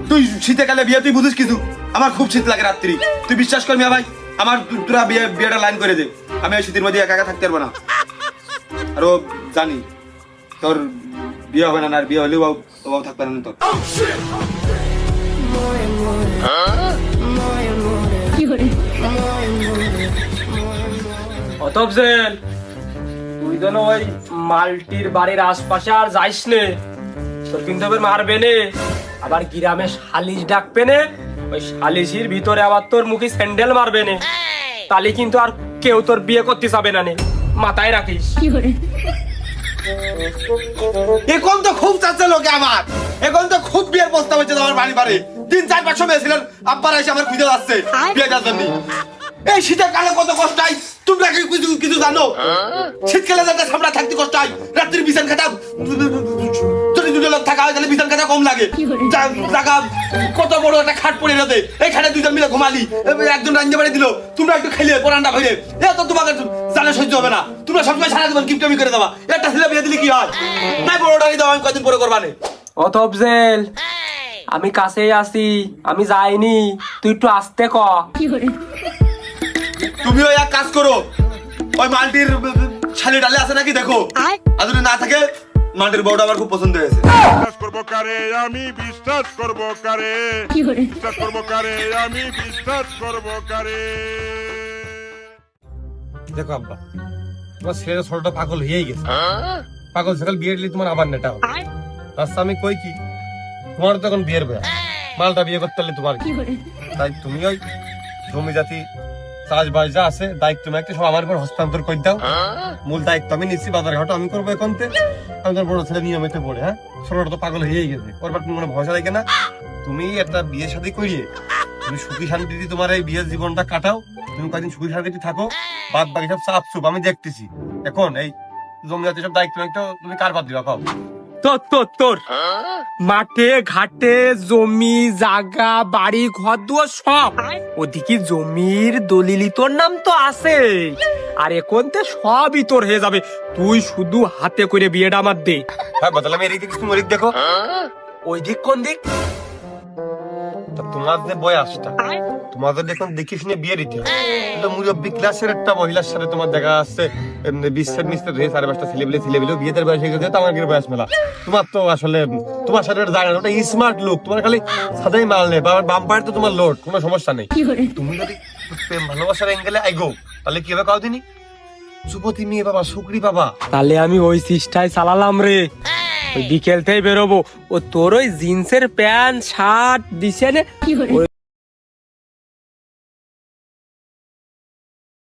তুই শীতকালে বিয়ে তুই বুঝিস কিছু? আমার খুব শীত লাগে রাত্রি। তুই বিশ্বাস কর মিয়া ভাই, আমার তোরা বিয়েটা লাইন করে দে। আমি ওই শীতের মধ্যে একা একা থাকতে পারবো না। আরো জানি তোর বিয়ে হবে না, আর বিয়ে হলেও বাবু থাকবে না তোর। অতএব তুই যেন ওই মালটির বাড়ির আশপাশে আর যাইস নে, তোর কিন্তু আবার মারবে নে, আবার গ্রামে সালিশ ডাকবে নে, ওই সালিশির ভিতরে আবার তোর মুখে স্যান্ডেল মারবে নে, তাহলে কিন্তু আর কেউ তোর বিয়ে করতে যাবে না নে, মাথায় রাখিস। এখন তো খুব চাচ্ছে লোকে আমার, এখন তো খুব বিয়ের প্রস্তাব হচ্ছে আমার বাড়ি বাড়ি। 3-4-500 মেয়ে ছিলেন, আব্বার এসে আমার খুঁজে যাচ্ছে বিয়ে দেওয়ার জন্য। এই শীতের কালে কত কষ্ট হয় তোমরা কি কিছু জানো? শীতকালে যাতে সামনে থাকতে কষ্ট হয়, রাত্রির বিছান খাতা যদি দুটো লোক থাকা হয় তাহলে বিছান খাতা কম লাগে। জায়গা কত বড় একটা খাট পড়ে গেছে, এই খাটে দুজন মিলে ঘুমালি, একজন রান্না বাড়ি দিল, তোমরা একটু খেলে পরান্ডা ভরে, এ তো তোমাকে জানে সহ্য হবে না। তোমরা সবসময় সারা জীবন কিপটামি করে দেওয়া, একটা ছেলে বিয়ে দিলে কি হয়? নাই বড়টাই দাও, আমি কদিন পরে করবানে। অতএব আমি কাছেই আছি, আমি যাইনি, তুই একটু আসতে ক। তুমিও এক কাজ করো, ওই মালটির শালি ডালে আছে নাকি দেখো, আর যদি না থাকে মালটির বউটা আমার খুব পছন্দ হয়েছে। বিশ্বাস করবো কারে আমি, বিশ্বাস করবো কারে, বিশ্বাস করবো কারে আমি, বিশ্বাস করবো কারে। দেখো আব্বা, তোমার ছেলে ছোটটা পাগল হয়েই গেছে। পাগল সকাল বিয়ে দিলে তোমার আবার নেটা হবে। আচ্ছা আমি কই কি, তোমার তো এখন বিয়ের বয়স, মালটা বিয়ে করতে হলে তোমার কি? তাই তুমি ওই জমি জাতি চাষবাস যা আছে দায়িত্ব একটা সব আমার উপর হস্তান্তর করে দাও। মূল দায়িত্ব আমি নিচ্ছি, বাজার ঘাট আমি করবো এখন থেকে। আমি তোর বড় ছেলে নিয়মিত পড়ে, হ্যাঁ ছোটটা তো পাগল হয়েই গেছে, ওরবার তুমি কোনো ভরসা লাগে না। তুমি একটা বিয়ে শাদী করিয়ে তুমি সুখী শান্তিতে তোমার এই বিয়ের জীবনটা কাটাও, তুমি কয়েকদিন সুখী শান্তিতে থাকো, বাদ বাকি সব চাপ চুপ আমি দেখতেছি। এখন এই জমি জাতি সব দায়িত্ব একটা তুমি কার বাদ দিবা পাও? তোর মাঠে ঘাটে জমি জায়গা বাড়ি ঘর দুয়ার সব, ওদিকে জমির দলিলি তোর নাম তো আছে, আর এখন তো সবই তোর হয়ে যাবে। তুই শুধু হাতে করে বিয়েটা আমার দে। হ্যাঁ বদলাম এর দিক তুমি ওদিক দেখো। ওই দিক কোন দিক? তা তোমার যে বয়সটা, তোমার যদি এখন দেখি শুনে বিয়ে দিতে মুরব্বী ক্লাসের একটা মহিলার সাথে তোমার দেখা আসছে, বিশ্বের মিস্ত্রি ধরে 5.5টা ছেলেবেলেও বিয়েদের বয়স হয়ে গেছে, তো আমার বয়স মেলা। তোমার তো আসলে তোমার সাথে জায়গা ওটা স্মার্ট লুক, তোমার খালি সাদাই মাল নেই, বাম পায়ের তো তোমার লোড, কোনো সমস্যা নেই। তুমি যদি প্রেম ভালোবাসার অ্যাঙ্গেলে আইগো তাহলে কি হবে কাউ দিনই যুবতী মেয়ে বাবা শুকরি বাবা। তাহলে আমি ওই চেষ্টায় চালালাম রে, ওই বিকেলতেই বেরোবো। ও তোর ওই জিন্সের প্যান্ট শার্ট দিছে নে, ওই